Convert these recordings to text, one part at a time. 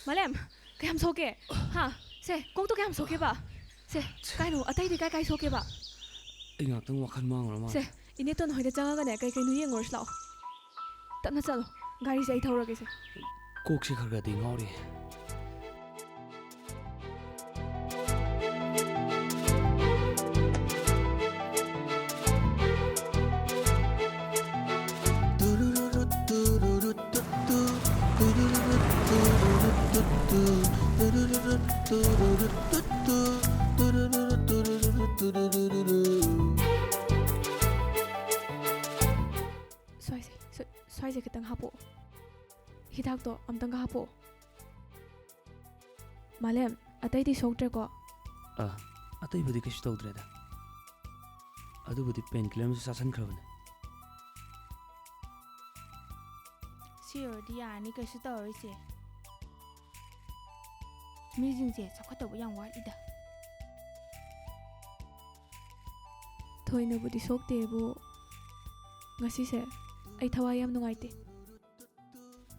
Malem, kayam soke. Ha, se, kong to kayam soke ba? Se, kai no, atai di kai soke ba? Ingak tang wakan mang lama. Se, ini ton hoida janga ga ne kai nu yeng ors lao. Tapna chalo, gari se ai thawra ke se. Kok se kharga di ngori. Soy se kitang hapo. Hidak to amtang hapo. Malem, atai di soktre ko. Atai budi kish tawdre da. Adu budi painkiller mu sasan khrabane. Sure dia ni kaisi tawri se. Mijin se sakhata bu yang wal ida. Thoi na budi sokte bu. Ngasi se ai thawai yam nungai te.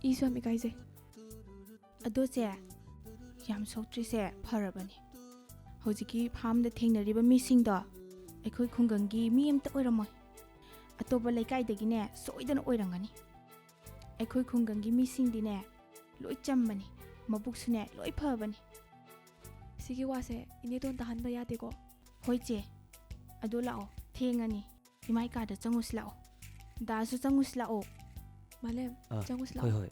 Isu am ikai je. Ado se yam soktri se pharabani. Hojiki pham da thengnariba mising da aikhoi khungangi mi amta oiramoi. Atoba laikai dagi ne soidana oirangani. Aikhoi khungangi mising di ne loi chambani. Mabuk sune loi phabani. Sigi wase ini ton tahan ba yate ko. Hoi che. Ado lao thengani. Imai ka da changus lao. Da su changus lao. Malem, changus lao. Hoi.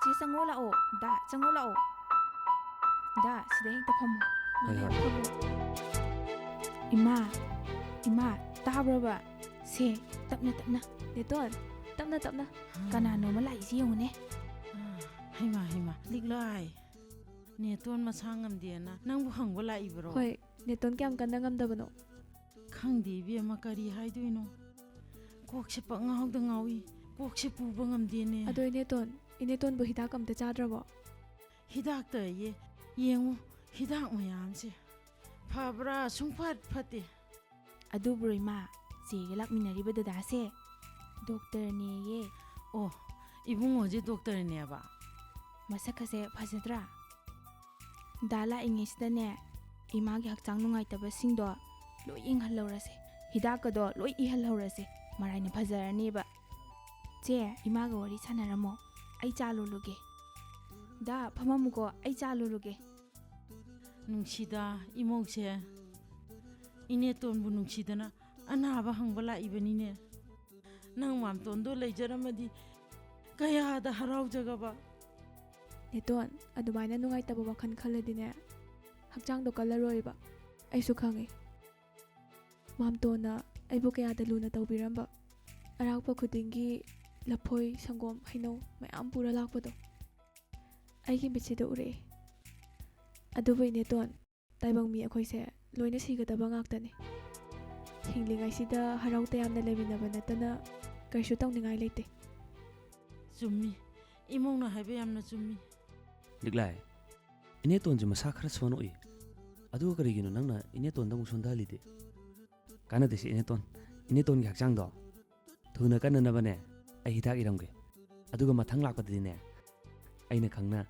Che chango lao. Da chango lao. Da sida hekta phamu. Malem, Ima tabraba se tapna neton, tapna. Kanano malai si yong ne. Hima liglai neton masangam diana nang bu hangbo la ibro Hoi, neton kyam kan ngam da bano. khangdi bi ma kari haiduino kok se pa ngau da ngawi kok se pu bangam dine Ado ineton bu hidak am ta chadra bo. hidak ta ye yengu hidak mayam se phabra sungphat phate Adu broima se gelak minari ba da se. Doctor ne ye. oh ibungo je doctor ne ba Masaka se phajadra. Dala ingis da ne ima gi hakchang nungai ta ba singdo loi ing halora se. Hidak ka do loi I halora se. Marai ne phajarani ba. Che ima ga wari sanaramo. Ai chaluluge. Da phamamuko ai chaluluge. nungsida imokse ine ton bu nungsidana anaba hangbala ibanine nang mam ton do leijaramadi kaya da harau jagaba Neton, adumaina nungai tabo wakan khaladine. Hakchang do kalaroi ba. Ai su khangi. Mam to na ai bu kaya da luna tawbiramba. Arak pa khudingi laphoi sangom haino mayam pura lakpa do. Ai gi bichi do ure. Adu bai neton, taibang mi akhoi se loina siga da bangak tani. Hinglingai sida harau tayam na lebina ba natana kaishu tang ningai leite. Chummi imong na haibe yamna chummi Liglai. Ine ton je masa khara sono oi. Adu kari gino nang na ine ton dang usonda lide. Kana desi ine ton gi hakchang do. Thuna kana na bane ai hidak iramge. Adu ga mathang lakpa dine. Aina khangna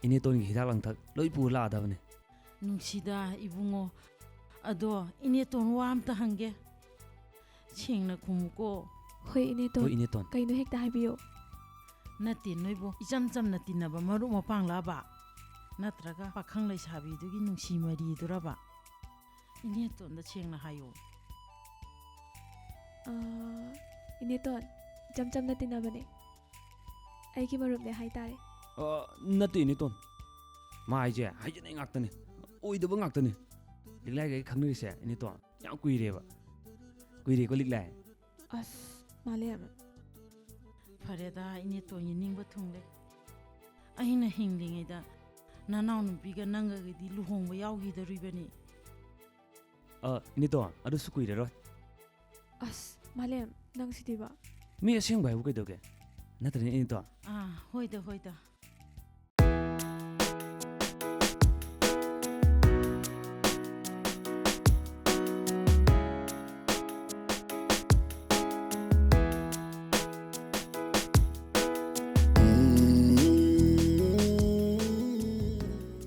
ine ton gi hidak lang thak loi pu la da bane. nungsida ibungo ado ine ton wam ta hange chengna khumuko Hoi ineton, Hoi ine ton. kaino hekta haibiyo. nati noibo icham cham nati na ba maru mapang la ba natraga pakhang lai sabi du gi nungsi mari duraba 이네돈다 쳔나 하요. 이네돈 ꯆꯝꯆꯝꯅ ꯇꯤꯟꯅꯕꯅꯦ ꯑꯩꯒꯤ ꯃꯔꯨꯞꯅꯦ ꯍꯥꯏꯇꯥꯔꯦ ꯅꯠꯇꯦ ꯏꯅꯦꯇꯣꯟ ꯃꯥ ꯍꯥꯏꯁꯦ ꯍꯥꯏꯖꯅꯩ ꯉꯥꯛꯇꯅꯤ ꯑꯣꯏꯗꯕ ꯉꯥꯛꯇꯅꯤ ꯂꯤꯛꯂꯥꯏꯒ ꯑꯩ ꯈꯪꯅꯔꯤꯁꯦ ꯏꯅꯦꯇꯣꯟ ꯌꯥꯝ ꯀꯨꯏꯔꯦꯀꯣ ꯂꯤꯛꯂꯥꯏ ꯑꯁ ꯃꯥꯂꯦꯝ ꯐꯔꯦꯗ 이네돈이 ꯅꯤꯡꯕ ꯊꯨꯡꯂꯦ ꯑꯩꯅ ꯍꯤꯡꯂꯤꯉꯩꯗ ꯅꯅꯥꯎ ꯅꯨꯄꯤꯒ ꯅꯪꯒꯒꯗꯤ ꯂꯨꯍꯣꯡꯕ ꯌꯥꯎꯈꯤꯗꯧꯔꯤꯕꯅꯤ 이네ꯇꯣꯟ ꯑꯗꯨꯁꯨ ꯀꯨꯏꯔꯔꯣꯏ ꯑꯁ ꯃꯥꯂꯦꯝ ꯅꯪ ꯁꯤꯗꯤꯕ ꯃꯤ ꯑꯁꯦꯡꯕ ꯍꯥꯏꯕꯨ ꯀꯩꯗꯧꯒꯦ ꯅꯠꯇ꯭ꯔꯅꯦ 이네ꯇꯣꯟ ꯍꯣꯏꯗ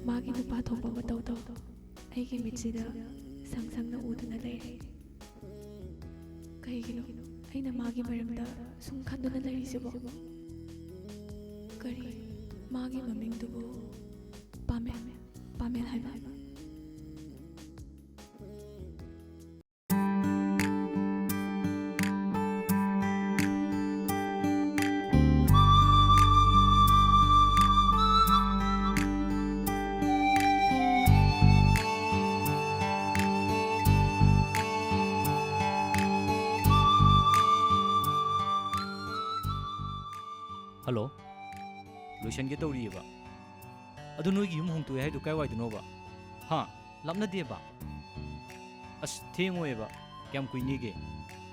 ꯃꯥꯒꯤ ꯅꯨꯄꯥ ꯊꯣꯛꯄ ꯃꯇꯧꯗꯣ ꯑꯩꯒꯤ ꯃꯤꯠꯁꯤꯗ ꯁꯪꯁꯪꯅ ꯎꯗꯨꯅ ꯂꯩꯔꯦ ꯀꯩꯒꯤꯅꯣ ꯑꯩꯅ ꯃꯥꯒꯤ ꯃꯔꯝꯗ ꯁꯨꯝ ꯈꯟꯗꯨꯅ ꯂꯩꯔꯤꯁꯤꯕꯣ ꯀꯔꯤ ꯃꯥꯒꯤ ꯃꯃꯤꯡꯗꯨꯕꯨ ꯄꯥꯃꯦꯟ ꯍꯥꯏꯕ ꯍꯜꯂꯣ ꯂꯣꯏꯁꯟꯒꯦ ꯇꯧꯔꯤꯌꯦꯕ ꯑꯗꯨ ꯅꯣꯏꯒꯤ ꯌꯨꯝ ꯍꯣꯡꯇꯣꯛꯑꯦ ꯍꯥꯏꯗꯨ ꯀꯥꯏꯋꯥꯏꯗꯅꯣꯕ ꯍꯥ ꯂꯥꯞꯅꯗꯦꯕ ꯑꯁ ꯊꯦꯡꯉꯣꯏꯕ ꯀꯌꯥꯝ ꯀꯨꯏꯅꯤꯒꯦ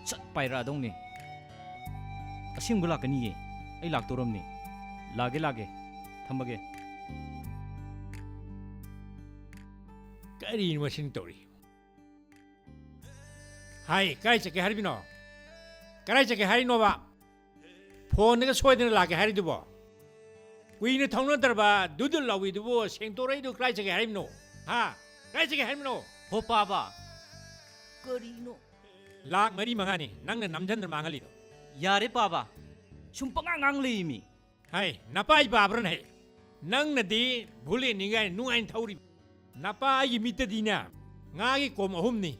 ꯁꯠ ꯄꯥꯏꯔꯛꯑꯗꯧꯅꯦ ꯑꯁꯦꯡꯕ ꯂꯥꯛꯀꯅꯤꯌꯦ ꯑꯩ ꯂꯥꯛꯇꯧꯔꯝꯅꯦ ꯂꯥꯛꯒꯦ ꯊꯝꯃꯒꯦ ꯀꯔꯤꯅꯣ ꯃꯁꯤꯡ ꯇꯧꯔꯤ ꯍꯥꯏ ꯀꯥꯏ ꯆꯠꯀꯦ ꯍꯥꯏꯔꯤꯕꯅꯣ ꯀꯔꯥꯏ ꯆꯠꯀꯦ ꯍꯥꯏꯔꯤꯅꯣꯕ ꯐꯣꯟꯗꯒ ꯁꯣꯏꯗꯅ ꯂꯥꯛꯀꯦ ꯍꯥꯏꯔꯤꯗꯨꯕꯣ ꯀꯨꯏꯅ ꯊꯧꯅꯗ꯭ꯔꯕ ꯗꯨꯗꯨꯜ ꯂꯥꯎꯏꯗꯨꯕꯨ ꯁꯦꯡꯇꯣꯔꯛꯏꯗꯨ ꯀꯔꯥꯏ ꯆꯠꯀꯦ ꯍꯥꯏꯔꯤꯕꯅꯣ ꯍꯥ ꯀꯔꯥꯏ ꯆꯠꯀꯦ ꯍꯥꯏꯔꯤꯕꯅꯣ ꯍꯣ ꯄꯥꯕ ꯀꯔꯤꯅꯣ ꯂꯥꯛ 4-5ꯅꯤ ꯅꯪꯅ ꯅꯝꯖꯟꯗ꯭ꯔ ꯃꯥꯡꯍꯜꯂꯤꯗꯣ ꯌꯥꯔꯦ ꯄꯥꯕ ꯁꯨꯝ ꯄꯉꯥꯡ ꯂꯩꯃꯤ ꯍꯥꯏ ꯅꯄꯥꯏ ꯄꯥꯕ꯭ꯔꯅ ꯍꯦ ꯅꯪꯅꯗꯤ ꯕꯨꯂꯦꯠꯅꯤꯉꯥꯏ ꯅꯨꯡꯉꯥꯏꯅ ꯊꯧꯔꯤꯕ ꯅꯄꯥꯒꯤ ꯃꯤꯠꯇꯗꯤꯅꯦ ꯉꯥꯒꯤ ꯀꯣꯝ 3ꯅꯤ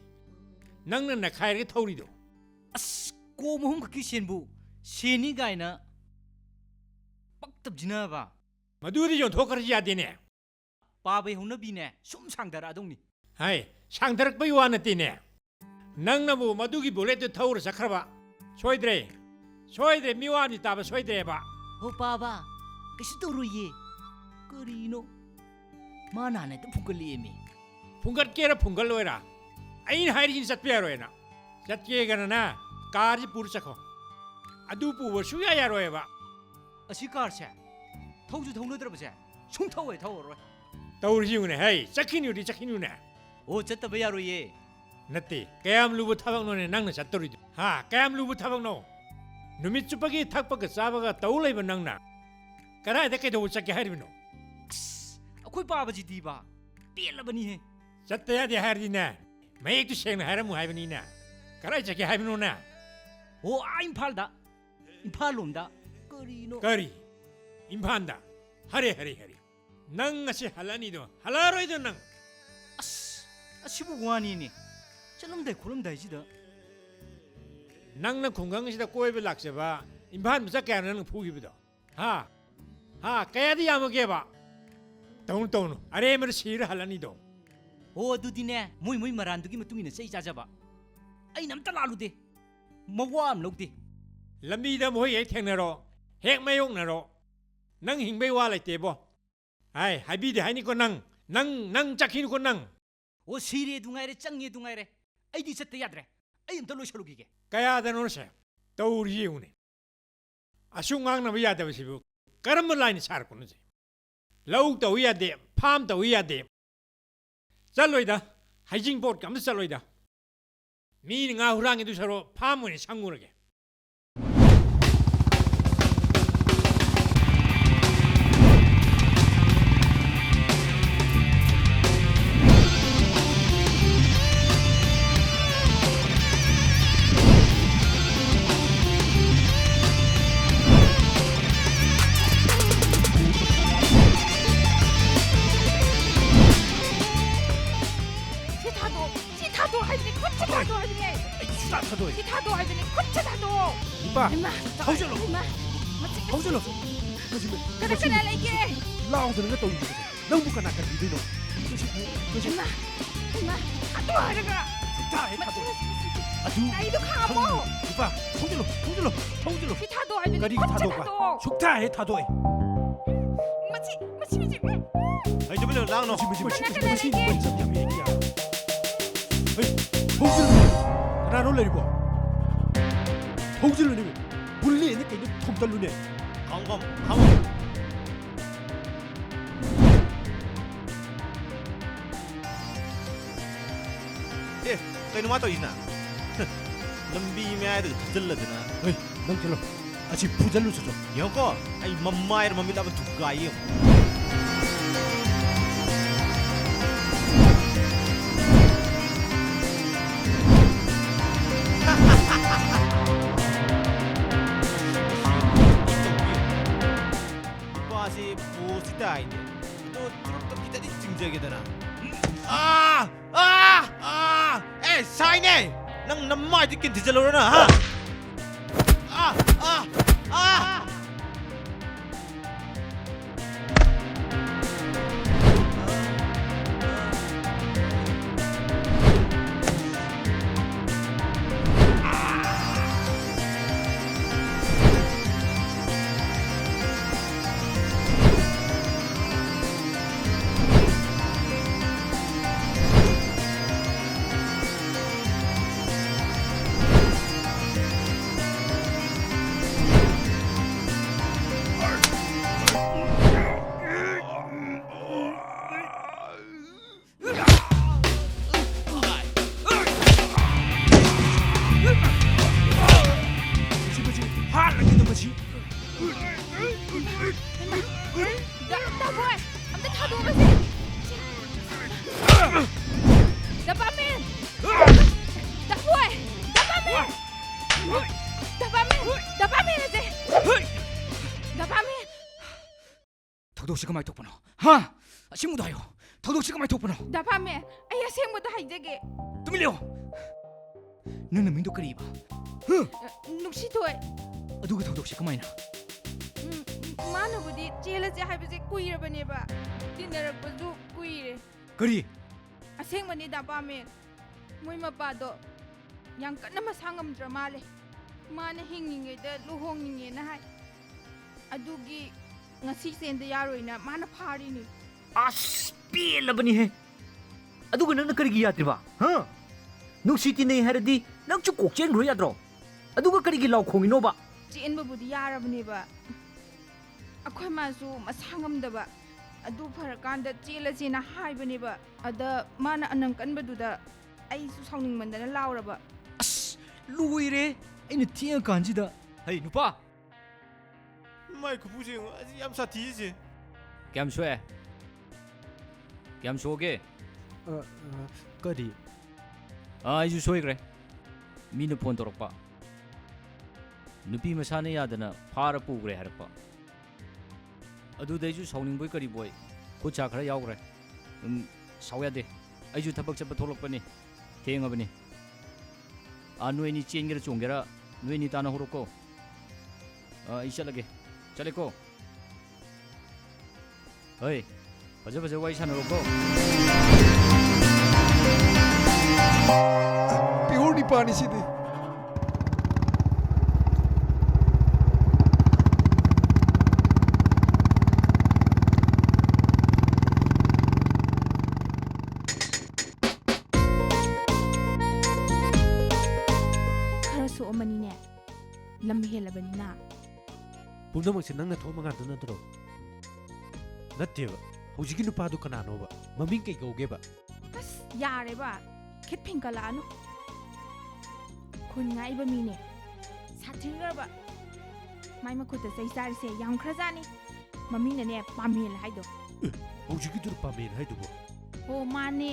ꯅꯪꯅ ꯅꯈꯥꯏꯔꯒ ꯊꯧꯔꯤꯗꯣ ꯑꯁ ꯀꯣꯝ 3 ꯈꯛꯀꯤ ꯁꯦꯟꯕꯨ ꯁꯦꯟꯅꯤ ꯒꯥꯏꯅ ꯄꯛꯇꯕꯖꯤꯅꯕ ꯃꯗꯨꯗꯤ ꯌꯣꯟꯊꯣꯛꯈ꯭ꯔꯁꯤ ꯌꯥꯗꯦꯅꯦ ꯄꯥꯕꯩ ꯍꯧꯅꯕꯤꯅꯦ ꯁꯨꯝ ꯁꯥꯡꯗꯔꯛꯑꯗꯧꯅꯤ ꯍꯥꯏ ꯁꯥꯡꯊꯔꯛꯄꯒꯤ ꯋꯥ ꯅꯠꯇꯦꯅꯦ ꯅꯪꯅꯕꯨ ꯃꯗꯨꯒꯤ ꯕꯨꯂꯦꯠꯇꯨ ꯊꯧꯔ ꯆꯠꯈ꯭ꯔꯕ ꯁꯣꯏꯗ꯭ರೆ ꯃꯤꯋꯥꯅꯤ ꯇꯥꯕ ꯁꯣꯏꯗ꯭ꯔꯦꯕ ꯍꯣ ꯄꯥꯕ ꯀꯩꯁꯨ ꯇꯧꯔꯣꯏꯌꯦ ꯀꯔꯤꯅꯣ ꯃꯥꯅ ꯍꯥꯟꯅ ꯍꯦꯛꯇ ꯐꯨꯒꯠꯂꯛꯑꯦꯃꯤ ꯐꯨꯡꯒꯠꯀꯦꯔ ꯐꯨꯡꯒꯠꯂꯣꯏꯔ ꯑꯩꯅ ꯍꯥꯏꯔꯤꯁꯤని ꯆꯠꯄ ꯌꯥꯔꯣꯏꯅ ꯆꯠꯀꯦꯒꯅ ꯀꯥꯔꯁꯤ ꯄꯨꯔ ꯆꯠꯈꯣ ꯑꯗꯨ ꯄꯨꯕ ꯁꯨꯡꯌꯥ ꯌꯥꯔꯣꯏꯕ ꯑꯁꯤ ꯀꯥꯔꯁꯦ ꯊꯧꯁꯨ ꯊꯧꯅꯗ꯭ꯔꯕꯁꯦ ꯁꯨꯝ ꯊꯧꯔꯔꯣꯏ ꯇꯧꯔꯤꯁꯤꯅꯦ ꯍꯩ ꯆꯠꯈꯤꯅꯨꯅꯦ ꯑꯣ ꯆꯠꯇꯕ ꯌꯥꯔꯣꯏꯌꯦ ꯅꯠꯇꯦ ꯀꯌꯥꯝ ꯂꯨꯕ ꯊꯕꯛꯅꯣꯅꯦ ꯅꯪꯅ ꯆꯠꯇꯧꯔꯤꯗꯣ ꯍꯥ ꯀꯌꯥꯝ ꯂꯨꯕ ꯊꯕꯛꯅꯣ ꯅꯨꯃꯤꯠ ꯆꯨꯞꯄꯒꯤ ꯊꯛꯄꯒ ꯆꯥꯕꯒ ꯇꯧ ꯂꯩꯕ ꯅꯪꯅ ꯀꯗꯥꯏꯗ ꯀꯩꯗꯧꯕ ꯆꯠꯀꯦ ꯍꯥꯏꯔꯤꯕꯅꯣ ꯑꯁ ꯑꯩꯈꯣꯏ ꯄꯥꯕꯁꯤꯗꯤꯕ ꯄꯦꯜꯂꯕꯅꯤꯍꯦ ꯆꯠꯇ ꯌꯥꯗꯦ ꯍꯥꯏꯔꯗꯤꯅꯦ ꯃꯌꯦꯛꯇꯨ ꯁꯦꯡꯅ ꯍꯥꯏꯔꯝꯃꯨ ꯍꯥꯏꯕꯅꯤꯅꯦ ꯀꯗꯥꯏ ꯆꯠꯀꯦ ꯍꯥꯏꯕꯅꯣꯅꯦ ꯑꯣ ꯏꯝꯐꯥꯜ ꯂꯣꯝꯗ ꯀꯔꯤꯅꯣ ꯀꯔꯤ ꯏꯝꯐꯥꯜꯗ ꯍꯔꯦ ꯅꯪ ꯉꯁꯤ ꯍꯜꯂꯛꯑꯅꯤꯗꯣ ꯍꯜꯂꯛꯑꯔꯣꯏꯗꯣ ꯅꯪ ꯑꯁ ꯑꯁꯤꯕꯨ ꯋꯥꯅꯤꯅꯦ ꯆꯠꯂꯝꯗꯥꯏ ꯈꯣꯠꯂꯝꯗꯥꯏꯁꯤꯗ ꯅꯪꯅ ꯈꯨꯡꯒꯪꯁꯤꯗ ꯀꯣꯏꯕ ꯂꯥꯛꯆꯕ ꯏꯝꯐꯥꯜ ꯃꯆꯥ ꯀꯌꯥꯅꯣ ꯅꯪꯅ ꯐꯨꯈꯤꯕꯗꯣ ꯍꯥ ꯀꯌꯥꯗꯤ ꯌꯥꯝꯃꯒꯦꯕ ꯇꯧꯅꯨ ꯑꯔꯦꯝꯕꯗ ꯁꯤꯔ ꯍꯜꯂꯅꯤꯗꯣ ꯑꯣ ꯑꯗꯨꯗꯤꯅꯦ ꯃꯣꯏ ꯃꯔꯥꯟꯗꯨꯒꯤ ꯃꯇꯨꯡ ꯏꯟꯅ ꯆꯩ ꯆꯥꯖꯕ ꯑꯩꯅ ꯑꯝꯇ ꯂꯥꯜꯂꯨꯗꯦ ꯃꯋꯥ ꯑꯃ ꯂꯧꯗꯦ ꯂꯝꯕꯤꯗ ꯃꯣꯏ ꯍꯦꯛ ꯊꯦꯡꯅꯔꯣ ꯍꯦꯛ ꯃꯥꯌꯣꯛꯅꯔꯣ ꯅꯪ ꯍꯤꯡꯕꯩ ꯋꯥ ꯂꯩꯇꯦꯕꯣ ꯍꯥꯏꯕꯤꯗꯦ ꯍꯥꯏꯅꯤꯀꯣ ꯅꯪ ꯆꯠꯈꯤꯅꯨꯀꯣ ꯅꯪ ꯑꯣ ꯁꯤꯔꯦ ꯑꯗꯨ ꯉꯥꯏꯔꯦ ꯆꯪꯉꯦ ꯑꯗꯨ ꯉꯥꯏꯔꯦ ꯑꯩꯗꯤ ꯆꯠꯇ ꯌꯥꯗ꯭ꯔꯦ ꯑꯩ ꯑꯝꯇ ꯂꯣꯏꯁꯜꯂꯨꯈꯤꯒꯦ ꯀꯌꯥꯗꯅꯣꯁꯦ ꯇꯧꯔꯤ ꯌꯦꯡꯉꯨꯅꯦ ꯑꯁꯨꯛ ꯉꯥꯡꯅꯕ ꯌꯥꯗꯕꯁꯤꯕꯨ ꯀꯔꯝꯕ ꯂꯥꯏꯅ ꯁꯥꯔꯛꯄꯅꯣꯁꯦ ꯂꯧ ꯇꯧ ꯌꯥꯗꯦ ꯐꯥꯝ ꯇꯧ ꯌꯥꯗꯦ ꯆꯠꯂꯣꯏꯗ ꯍꯩꯖꯤꯡꯄꯣꯠꯀ ꯑꯝꯇ ꯆꯠꯂꯣꯏꯗ ꯃꯤꯅ ꯉꯥ ꯍꯨꯔꯥꯡꯉꯤꯗꯨ ꯁꯔꯣ ꯐꯥꯝ ꯑꯣꯏꯅ ꯁꯪꯉꯨꯔꯒꯦ 타도 하더니 수다 타도 티 타도 하더니 콧차 타도 이봐 임마 하우절로 임마 마치 하우절로 그래 그래 레이게 라운드는 거 떠올리고 너무 까나까 믿으노 임마 임마 타도 하더라 다 타도 아주 나이도 가모 이봐 통질로 티 타도 하더니 가리 콧차 타도가 타도 숙타해 타도해 마치 Ay, jom lang no. 무슨 얘기야 통질로 나로 내리고 통질로 내리고 불리 이렇게 이제 통달로네 Kong kong. Eh, kay numa to ina. Lambi me ay du thajal la dina. 에이 넌 질러 아직 부잘로 쳐줘 Yo ko, ay mamay ra mamila ba tugay. Iba si pusita ini. To truk to kita di jingjage dana. Eh, sai ne. Nang namay dikin thajal na ha. 나 뭐해 안돼 타도 오면서 나 밤에 나 뭐해 나 밤에 이제 나 밤에 더더욱시가 많이 톡보노 하 식무도 하요 더더욱시가 많이 톡보노 나 밤에 아야 생모도 하이제게 뚜밀려 너는 민도 그리봐 눅시도에 누가 더더욱시가 많이 나 마누부디 젤라제 하이브제 꾸이르버네바 디너르버도 꾸이레 그리 ꯑꯁꯦꯡꯕꯅꯤ ꯗꯥꯄꯥꯃꯦꯟ ꯃꯣꯏ ꯃꯄꯥꯗꯣ ꯌꯥꯝ ꯀꯟꯅ ꯃꯁꯥ ꯉꯝꯗ꯭ꯔ ꯃꯥꯜꯂꯦ ꯃꯥꯅ ꯍꯤꯡꯉꯤꯉꯩꯗ ꯂꯨꯍꯣꯡꯅꯤꯡꯉꯦꯅ ꯍꯥꯏ ꯑꯗꯨꯒꯤ ꯉꯁꯤ ꯆꯦꯟꯗ ꯌꯥꯔꯣꯏꯅ ꯃꯥꯅ ꯐꯥꯔꯤꯅꯤ ꯑꯁ ꯄꯦꯜꯂꯕꯅꯤꯍꯦ ꯑꯗꯨꯒ ꯅꯪꯅ ꯀꯔꯤꯒꯤ ꯌꯥꯗ꯭ꯔꯤꯕ ꯍ ꯅꯨꯡꯁꯤ ꯇꯤꯟꯅꯩ ꯍꯥꯏꯔꯗꯤ ꯅꯪꯁꯨ ꯀꯣꯛ ꯆꯦꯟꯈ꯭ꯔꯣ ꯌꯥꯗ꯭ꯔꯣ ꯑꯗꯨꯒ ꯀꯔꯤꯒꯤ ꯂꯥꯎ ꯈꯣꯡꯉꯤꯅꯣꯕ ꯆꯦꯟꯕꯕꯨꯗꯤ ꯌꯥꯔꯕꯅꯦꯕ ꯑꯩꯈꯣꯏ ꯃꯥꯁꯨ ꯃꯁꯥ ꯉꯝꯗꯕ ꯑꯗꯨ ꯐꯔꯀꯥꯟꯗ ꯆꯦꯜꯂꯁꯦꯅ ꯍꯥꯏꯕꯅꯦꯕ ꯑꯗ ꯃꯥꯅ ꯑꯅꯝ ꯀꯟꯕꯗꯨꯗ ꯑꯩꯁꯨ ꯁꯥꯎꯅꯤꯡꯃꯟꯗꯅ ꯂꯥꯎꯔꯕ ꯑꯁ ꯂꯣꯏꯔꯦ ꯑꯩꯅ ꯊꯦꯡꯉꯀꯥꯟꯁꯤꯗ ꯍꯩ ꯅꯨꯄꯥ Mai ku pusing, aji am sati je. ꯀꯌꯥꯝ ꯁꯣꯛꯑꯦ ꯀꯌꯥꯝ ꯁꯣꯛꯑꯒꯦ ꯀꯔꯤ ꯑꯩꯁꯨ ꯁꯣꯏꯈ꯭ꯔꯦ ꯃꯤꯅ ꯐꯣꯟ ꯇꯧꯔꯛꯄ ꯅꯨꯄꯤ ꯃꯁꯥꯅ ꯌꯥꯗꯅ ꯐꯥꯔ ꯄꯨꯈ꯭ꯔꯦ ꯍꯥꯏꯔꯛꯄ ꯑꯗꯨꯗꯩꯁꯨ ꯁꯥꯎꯅꯤꯡꯕꯣꯏ ꯀꯔꯤꯕꯣꯏ ꯈꯨꯠ ꯁꯥ ꯈꯔ ꯌꯥꯎꯈ꯭ꯔꯦ ꯁꯥꯎ ꯌꯥꯗꯦ ꯑꯩꯁꯨ ꯊꯕꯛ ꯆꯠꯄ ꯊꯣꯛꯂꯛꯄꯅꯤ ꯊꯦꯡꯉꯕꯅꯤ ꯅꯣꯏ ꯑꯅꯤ ꯆꯦꯟꯒꯦꯔ ꯆꯣꯡꯒꯦꯔ ꯅꯣꯏ ꯑꯅꯤ ꯇꯥꯅ ꯍꯧꯔꯛꯀꯣ ꯑꯩ ꯆꯠꯂꯒꯦ ꯆꯠꯂꯦꯀꯣ ꯍꯣꯏ ꯐꯖ ꯐꯖ ꯋꯥꯔꯤ ꯁꯥꯟꯅꯔꯣꯀꯣ ꯄꯤꯌꯣꯔ ꯅꯤꯄꯥꯅꯤ ꯁꯤꯗꯤ ꯈꯔ ꯁꯣꯛꯑꯃꯅꯤꯅꯦ ꯂꯝ ꯍꯦꯜꯂꯕꯅꯤꯅ ꯄꯨꯝꯅꯃꯛꯁꯦ ꯅꯪꯅ ꯊꯣꯛꯑꯕ ꯉꯥꯛꯇ ꯅꯠꯇ꯭ꯔꯣ ꯅꯠꯇꯦꯕ ꯍꯧꯖꯤꯛꯀꯤ ꯅꯨꯄꯥꯗꯨ ꯀꯅꯥꯅꯣꯕ ꯃꯃꯤꯡ ꯀꯩ ꯀꯧꯒꯦꯕ ꯑꯁ ꯌꯥꯔꯦꯕ ꯈꯤꯠ ꯐꯤꯡꯀꯠꯂꯛꯑꯅꯨ ꯈꯨꯟ ꯉꯥꯛꯏꯕ ꯃꯤꯅꯦ ꯁꯥꯊꯤꯈ꯭ꯔꯕ ꯃꯥꯏ ꯃꯈꯨꯠꯇ ꯆꯩ ꯆꯥꯔꯤꯁꯦ ꯌꯥꯝꯈ꯭ꯔꯖꯥꯠꯅꯤ ꯃꯃꯤꯡꯅꯅꯦ ꯄꯥꯝꯃꯦꯟ ꯍꯥꯏꯗꯣ ꯍꯧꯖꯤꯛꯀꯤꯗꯨ ꯄꯥꯃꯦꯟ ꯍꯥꯏꯗꯨꯕꯨ ꯍꯣ ꯃꯥꯅꯦ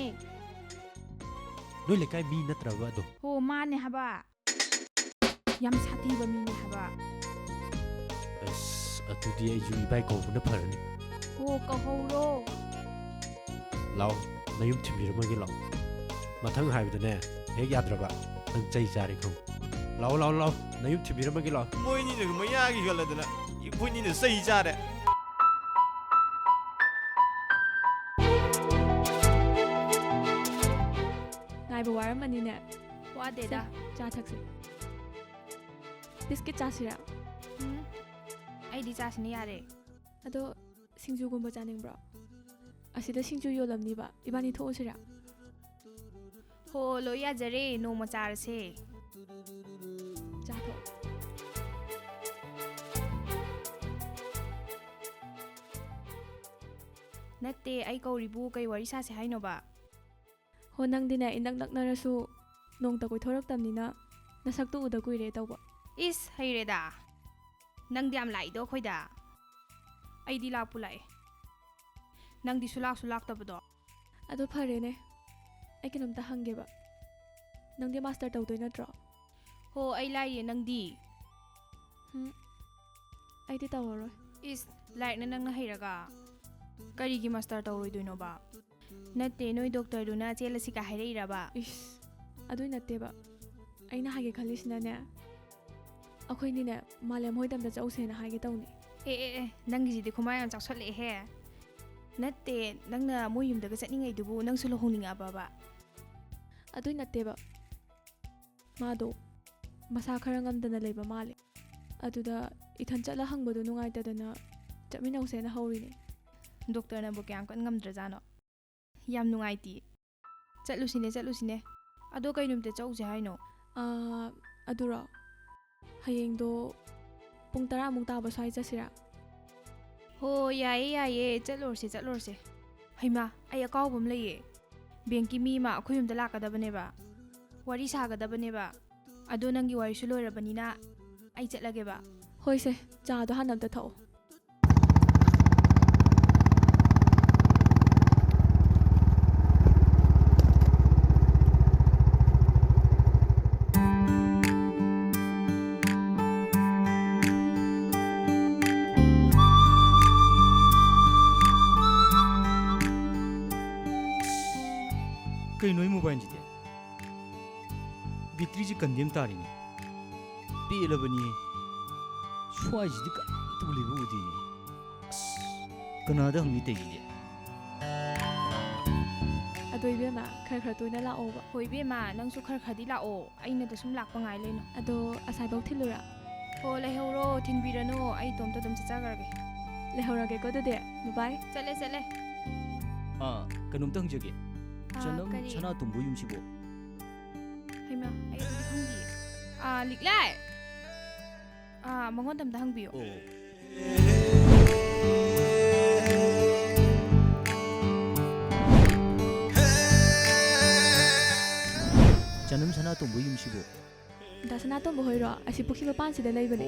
ꯅꯣꯏ ꯂꯩꯀꯥꯏ ꯃꯤ ꯅꯠꯇ꯭ꯔꯕ ꯑꯗꯣ ꯍꯣ ꯃꯥꯅꯦ ꯍꯥꯏꯕ ꯌꯥꯝ ꯁꯥꯊꯤꯕ ꯃꯤꯅꯦ ꯍꯥꯏꯕ ꯑꯁ ꯑꯗꯨꯗꯤ ꯑꯩꯁꯨ ꯏꯕꯥꯏ ꯀꯧꯕꯅ ꯐꯔꯅꯤ ꯍꯣ ꯀꯧꯍꯧꯔꯣ ꯂꯥꯛꯑꯣ ꯅꯌꯨꯝ ꯊꯤꯟꯕꯤꯔꯝꯃꯒꯦ ꯂꯥꯛꯑꯣ ꯃꯊꯪ ꯍꯥꯏꯕꯗꯅꯦ ꯍꯦꯛ ꯌꯥꯗ꯭ꯔꯕ ꯅꯪ ꯆꯩ ꯆꯥꯔꯤ ꯈꯪ ꯂꯥꯛꯑꯣ ꯂꯥꯛꯑꯣ ꯂꯥꯛꯑꯣ ꯅꯌꯨꯝ ꯊꯤꯕꯤꯔꯝꯃꯒꯦ ꯂꯥꯛꯑꯣ ꯃꯣꯏꯅꯤꯅ ꯃꯌꯥꯒꯤ ꯒꯜꯂꯗꯅ ꯑꯩꯈꯣꯏꯅꯤꯅ ꯆꯩ ꯆꯥꯔꯦ ꯉꯥꯏꯕ ꯋꯥꯔꯝꯃꯅꯤꯅꯦ ꯋꯥꯗꯦꯗ. ꯆꯥ ꯊꯛꯁꯦ ꯕꯤꯁꯀꯤꯠ ꯆꯥꯁꯤꯔꯥ ꯑꯩꯗꯤ ꯆꯥꯁꯤꯅ ꯌꯥꯔꯦ. ꯑꯗꯣ ꯁꯤꯡꯖꯨꯒꯨꯝꯕ ꯆꯥꯅꯤꯡꯕ꯭ꯔꯣ ꯑꯁꯤꯗ ꯁꯤꯡꯖꯨ ꯌꯣꯜꯂꯝꯅꯤꯕ ꯏꯕꯥꯅꯤ ꯊꯣꯛꯎꯁꯤꯔꯥ ꯍꯣ ꯂꯣꯏ ꯌꯥꯖꯔꯦ ꯅꯣꯡꯃ ꯆꯥꯔꯁꯦ. ꯆꯥ ꯊꯛ ꯅꯠꯇꯦ ꯑꯩ ꯀꯧꯔꯤꯕꯨ ꯀꯩ ꯋꯥꯔꯤ ꯁꯥꯁꯦ ꯍꯥꯏꯅꯣꯕ? ꯍꯣ ꯅꯪꯗꯤꯅꯦ ꯏꯅꯛ ꯅꯛꯅꯔꯁꯨ ꯅꯣꯡꯇ ꯀꯣꯏꯊꯣꯔꯛꯇꯕꯅꯤꯅ ꯅꯁꯛꯇꯨ ꯎꯗ ꯀꯨꯏꯔꯦ ꯇꯧꯕ. ꯏꯁ ꯍꯩꯔꯦꯗ. ꯅꯪꯗꯤ ꯌꯥꯝ ꯂꯥꯛꯏꯗꯣ ꯑꯩꯈꯣꯏꯗ. ꯑꯩꯗꯤ ꯂꯥꯛꯄꯨ ꯂꯥꯛꯑꯦ. ꯅꯪꯗꯤ ꯁꯨꯂꯥꯛꯁꯨ ꯂꯥꯛꯇꯕꯗꯣ. ꯑꯗꯣ ꯐꯔꯦꯅꯦ ꯑꯩ ꯀꯩꯅꯣꯝꯇ ꯍꯪꯒꯦꯕ ꯅꯪꯗꯤ ꯃꯥꯁꯇꯔ ꯇꯧꯗꯣꯏ ꯅꯠꯇ꯭ꯔꯣ? ꯍꯣ ꯑꯩ ꯂꯥꯏꯔꯤꯌꯦ ꯅꯪꯗꯤ? ꯑꯩꯗꯤ ꯇꯧꯔꯔꯣꯏ. ꯏꯁ ꯂꯥꯏꯔꯤꯛꯅ ꯅꯪꯅ ꯍꯩꯔꯒ ꯀꯔꯤꯒꯤ ꯃꯥꯁꯇꯔ ꯇꯧꯔꯣꯏꯗꯣꯏꯅꯣꯕ? ꯅꯠꯇꯦ ꯅꯣꯏ ꯗꯣꯛꯇꯔꯗꯨꯅ ꯆꯦꯜꯂꯁꯤꯒ ꯍꯥꯏꯔꯛꯏꯔꯕ? ꯏꯁ ꯑꯗꯨꯏ ꯅꯠꯇꯦꯕ ꯑꯩꯅ ꯍꯥꯏꯒꯦ ꯈꯜꯂꯤꯁꯤꯅꯅꯦ ꯑꯩꯈꯣꯏꯅꯤꯅꯦ ꯃꯥꯂꯦꯝ ꯍꯣꯏꯗꯝꯗ ꯆꯧꯁꯦꯅ ꯍꯥꯏꯒꯦ ꯇꯧꯅꯤ. ꯑꯦ ꯅꯪꯒꯤꯁꯤꯗꯤ ꯈꯨꯃꯥꯏ ꯌꯥꯝ ꯆꯥꯎꯁꯜꯂꯛꯑꯦꯍꯦ. ꯅꯠꯇꯦ ꯅꯪꯅ ꯃꯣꯏ ꯌꯨꯝꯗꯒ ꯆꯠꯅꯤꯡꯉꯩꯗꯨꯕꯨ ꯅꯪꯁꯨ ꯂꯨꯍꯣꯡꯅꯤꯡꯉꯛꯑꯕꯕ? ꯑꯗꯨꯏ ꯅꯠꯇꯦꯕ ꯃꯥꯗꯣ ꯃꯁꯥ ꯈꯔ ꯉꯝꯗꯅ ꯂꯩꯕ ꯃꯥꯜꯂꯦ. ꯑꯗꯨꯗ ꯏꯊꯟ ꯆꯠꯂ ꯍꯪꯕꯗꯣ ꯅꯨꯡꯉꯥꯏꯇꯗꯅ ꯆꯠꯃꯤꯟꯅꯧꯁꯦꯅ ꯍꯧꯔꯤꯅꯦ. ꯗꯣꯛꯇꯔꯅꯕꯨ ꯀꯌꯥꯝ ꯀꯟ ꯉꯝꯗ꯭ꯔꯖꯥꯠꯅꯣ? ꯌꯥꯝ ꯅꯨꯡꯉꯥꯏꯇꯦ. ꯆꯠꯂꯨꯁꯤꯅꯦ. ꯑꯗꯣ ꯀꯩ ꯅꯨꯃꯤꯠꯇ ꯆꯧꯁꯦ ꯍꯥꯏꯅꯣ? ꯑꯗꯨꯔꯣ ꯍꯌꯦꯡꯗꯣ ꯄꯨꯡ 10 ꯇꯥꯕ ꯁ꯭ꯋꯥꯏ ꯆꯠꯁꯤꯔꯥ? ꯍꯣ ꯌꯥꯏꯌꯦ ꯆꯠꯂꯨꯔꯁꯦ. ꯍꯩꯃꯥ ꯑꯩ ꯑꯀꯥꯎꯕ ꯑꯃ ꯂꯩꯌꯦ. ꯕꯦꯡꯀꯤ ꯃꯤ ꯑꯃ ꯑꯩꯈꯣꯏ ꯌꯨꯝꯗ ꯂꯥꯛꯀꯗꯕꯅꯦꯕ. ꯋꯥꯔꯤ ꯁꯥꯒꯗꯕꯅꯦꯕ. ꯑꯗꯣ ꯅꯪꯒꯤ ꯋꯥꯔꯤꯁꯨ ꯂꯣꯏꯔꯕꯅꯤꯅ ꯑꯩ ꯆꯠꯂꯒꯦꯕ. ꯍꯣꯏꯁꯦ ꯆꯥꯗꯣ ꯍꯥꯟꯅ ꯑꯝꯇ ꯊꯛꯑꯣ. ꯀꯩꯅꯣ ꯃꯣꯕꯥꯏꯜꯁꯤꯗꯤ ꯕꯦꯇ꯭ꯔꯤꯁꯤ ꯀꯟꯗꯦꯝ ꯇꯥꯔꯤꯅꯤ ꯄꯦꯜꯂꯕꯅꯤ ꯁ꯭ꯋꯥꯏꯁꯤꯗꯤ ꯀꯔꯤꯝꯇꯕꯨ ꯂꯩꯕ ꯎꯗꯦꯅꯦ ꯑꯁ ꯀꯅꯥꯗ ꯍꯪꯅꯤ ꯇꯩꯁꯤꯗꯤ ꯑꯗꯣ ꯏꯕꯦꯝꯃ ꯈꯔ ꯇꯣꯏꯅ ꯂꯥꯛꯑꯣꯕ. ꯍꯣꯏ ꯏꯕꯦꯝꯃ ꯅꯪꯁꯨ ꯈꯔꯗꯤ ꯂꯥꯛꯑꯣ. ꯑꯩꯅꯗ ꯁꯨꯝ ꯂꯥꯛꯄ ꯉꯥꯏ ꯂꯩꯅꯣ. ꯑꯗꯣ ꯑꯁꯥꯏꯐꯥꯎ ꯊꯤꯜꯂꯨꯔꯥ? ꯍꯣ ꯂꯩꯍꯧꯔꯣ ꯊꯤꯟꯕꯤꯔꯅꯨ ꯑꯩ ꯏꯇꯣꯝꯇ ꯑꯗꯨꯝ ꯆꯠꯆꯈ꯭ꯔꯒꯦ. ꯂꯩꯍꯧꯔꯒꯦꯀꯣ ꯑꯗꯨꯗꯤ ꯕꯥꯏ. ꯆꯠꯂꯦ. ꯀꯩꯅꯣꯝꯇ ꯍꯪꯖꯒꯦ ꯆꯅꯝ ꯀꯔꯤ? ꯁꯅꯥꯇꯣꯝꯕ ꯌꯨꯝꯁꯤꯕꯨ ꯍꯩꯃꯥ ꯑꯩ ꯑꯗꯨꯗꯤ ꯈꯪꯗꯤꯌꯦ. ꯂꯤꯛꯂꯥꯏ. ꯃꯉꯣꯟꯗ ꯑꯝꯇ ꯍꯪꯕꯤꯌꯣ. ꯆꯅꯝ ꯁꯅꯥꯇꯣꯝꯕ ꯌꯨꯝꯁꯤꯕꯨ ꯗꯥ ꯁꯅꯥꯇꯣꯝꯕ ꯍꯣꯏꯔꯣ? ꯑꯁꯤ ꯄꯨꯈ꯭ꯔꯤ ꯃꯄꯥꯟꯁꯤꯗ ꯂꯩꯕꯅꯦ.